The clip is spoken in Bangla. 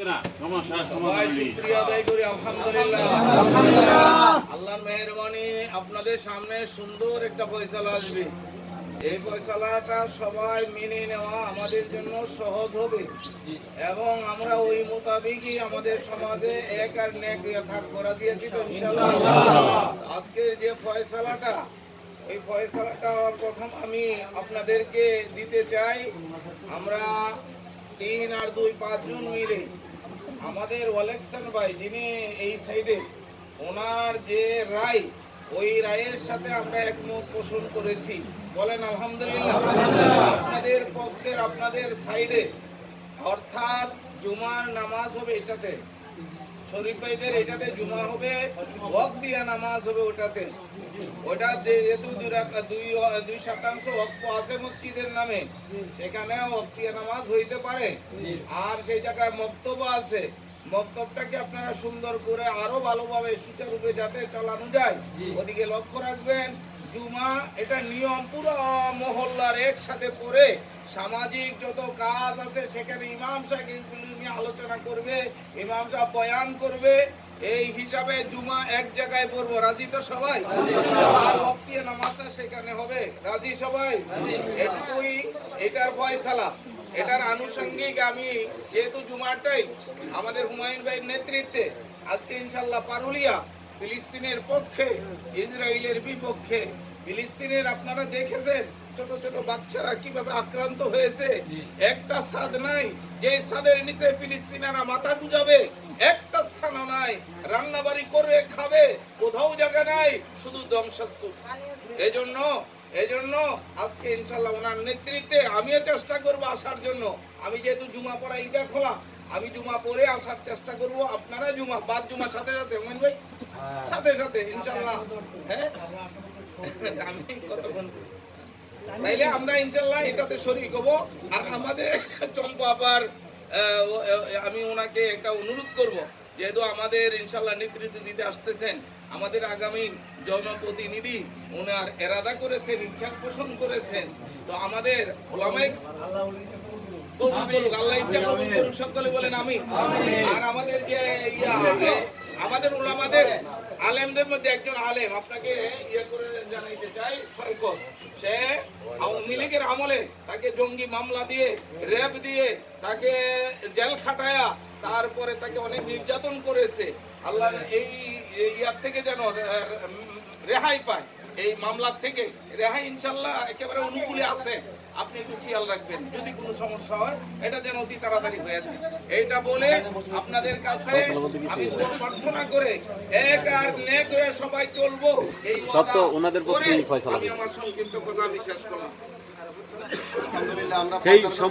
না সমস্যা সবাই শুকরিয়া আদায় করি আলহামদুলিল্লাহ। আল্লাহর মেহেরবানি, আপনাদের সামনে সুন্দর একটা ফয়সালা আসবে। এই ফয়সালাটা সবাই মেনে নেওয়া আমাদের জন্য সহজ হবে এবং আমরা ওই মোতাবেকই আমাদের সমাজে এক আর নেক ভাগ করা দিয়েছি তো ইনশাআল্লাহ। আজকে যে ফয়সালাটা, এই ফয়সালাটা প্রথম আমি আপনাদেরকে দিতে চাই। আমরা 3 আর 2 5 জন মিলে আমাদের ওয়ালেকশন ভাই যিনি এই সাইডে, ওনার যে রায়, ওই রায়ের সাথে আমরা একমত পোষণ করেছি। বলেন আলহামদুলিল্লাহ। আপনাদের পক্ষের, আপনাদের সাইডে অর্থাৎ জুমার নামাজ হবে এটাতে, শরীফ ভাইদের এটাতে জুমা হবে, ওয়াক্ত দিয়া নামাজ হবে ওটাতে। ওটা যেহেতু 2% ওয়াক্ফ আছে মসজিদের নামে, সেখানে ওয়াক্তিয়া নামাজ হইতে পারে। আর সেই জায়গায় মক্তব আছে, মক্তবটাকে আপনারা সুন্দর করে আরো ভালোভাবে সুচারুরূপে যাতে চালানো যায় ওদিকে লক্ষ্য রাখবেন। জুমা এটা নিয়ম পুরো মহল্লার একসাথে পড়ে সামাজিক যত কাজ আছে সেখানে ইমাম সাহেব এগুলো নিয়ে আলোচনা করবে, ইমাম সাহেব বয়ান করবে। এই হিসাবে জুমা এক জায়গায় পড়বো, রাজি তো সবাই? আর ওয়াক্তিয়া নামাজটা সেখানে হবে, রাজি সবাই? এটুকুই এটার ফয়সালা। এটার আনুষঙ্গিক আমি যেহেতু জুমাটাই আমাদের হুমায়ুন ভাইয়ের নেতৃত্বে আজকে ইনশাল্লাহ পারুলিয়া ফিলিস্তিনের পক্ষে, ইসরায়েলের বিপক্ষে। ফিলিস্তিনের আপনারা দেখেছেন ছোট ছোট বাচ্চারা কিভাবে আক্রান্ত হয়েছে। একটা ছাদ নাই যে ছাদের নিচে ফিলিস্তিনারা মাথা গুজাবে, একটা স্থানও নাই রান্না বাড়ি করে খাবে, কোথাও জায়গা নাই, শুধু ধ্বংসস্তূপ। এজন্য আজকে ইনশাল্লাহ ওনার নেতৃত্বে আমিও চেষ্টা করব আসার জন্য। আমি যেহেতু জুমা পড়া ঈদা খোলা, আমি জুমা পড়ে আসার চেষ্টা করব। আপনারা জুমা বাদ জুমার সাথে সাথে হুমায়ুন ভাই সাথে ইনশাল্লাহ, হ্যাঁ আমি কতক্ষণ তাইলে আমরা ইনশাল্লাহ এটাতে শরীক হব। আর আমাদের চম্পা আপার আমি ওনাকে একটা অনুরোধ করব, যেহেতু আমাদের ইনশাল্লাহ নেতৃত্ব দিতে আসতেছেন, আমাদের আগামী জনপ্রতিনিধি ওনার এরাদা করেছেন, ইচ্ছা পোষণ করেছেন, তো আমাদের ওলামায়ে আল্লাহ ইচ্ছা কবুল করুন, সকলে বলেন আমিন। আর আমাদের যে আমাদের উলামাদের আলেমদের মধ্যে একজন আলেম আপনাকে করে জানাইতে চাই, সৈকত। সে আওয়ামী লীগের আমলে তাকে জঙ্গি মামলা দিয়ে, র্যাব দিয়ে তাকে জেল খাটায়া, তারপরে তাকে অনেক নির্যাতন করেছে। আল্লাহ এই ইয়ার থেকে যেন রেহাই পায়, এই মামলার থেকে রেহাই ইনশাল্লাহ একেবারে অনুকূলে আছে। আপনি একটু খেয়াল রাখবেন, যদি কোনো সমস্যা হয় এটা যেন অতি তাড়াতাড়ি হয়ে যায়। এইটা বলে আপনাদের কাছে আমি প্রার্থনা করে এক আর নেক হয়ে সবাই চলবো, এই আমি আমার সংক্ষিপ্ত কথা শেষ করলাম। আলহামদুলিল্লাহ। আমরা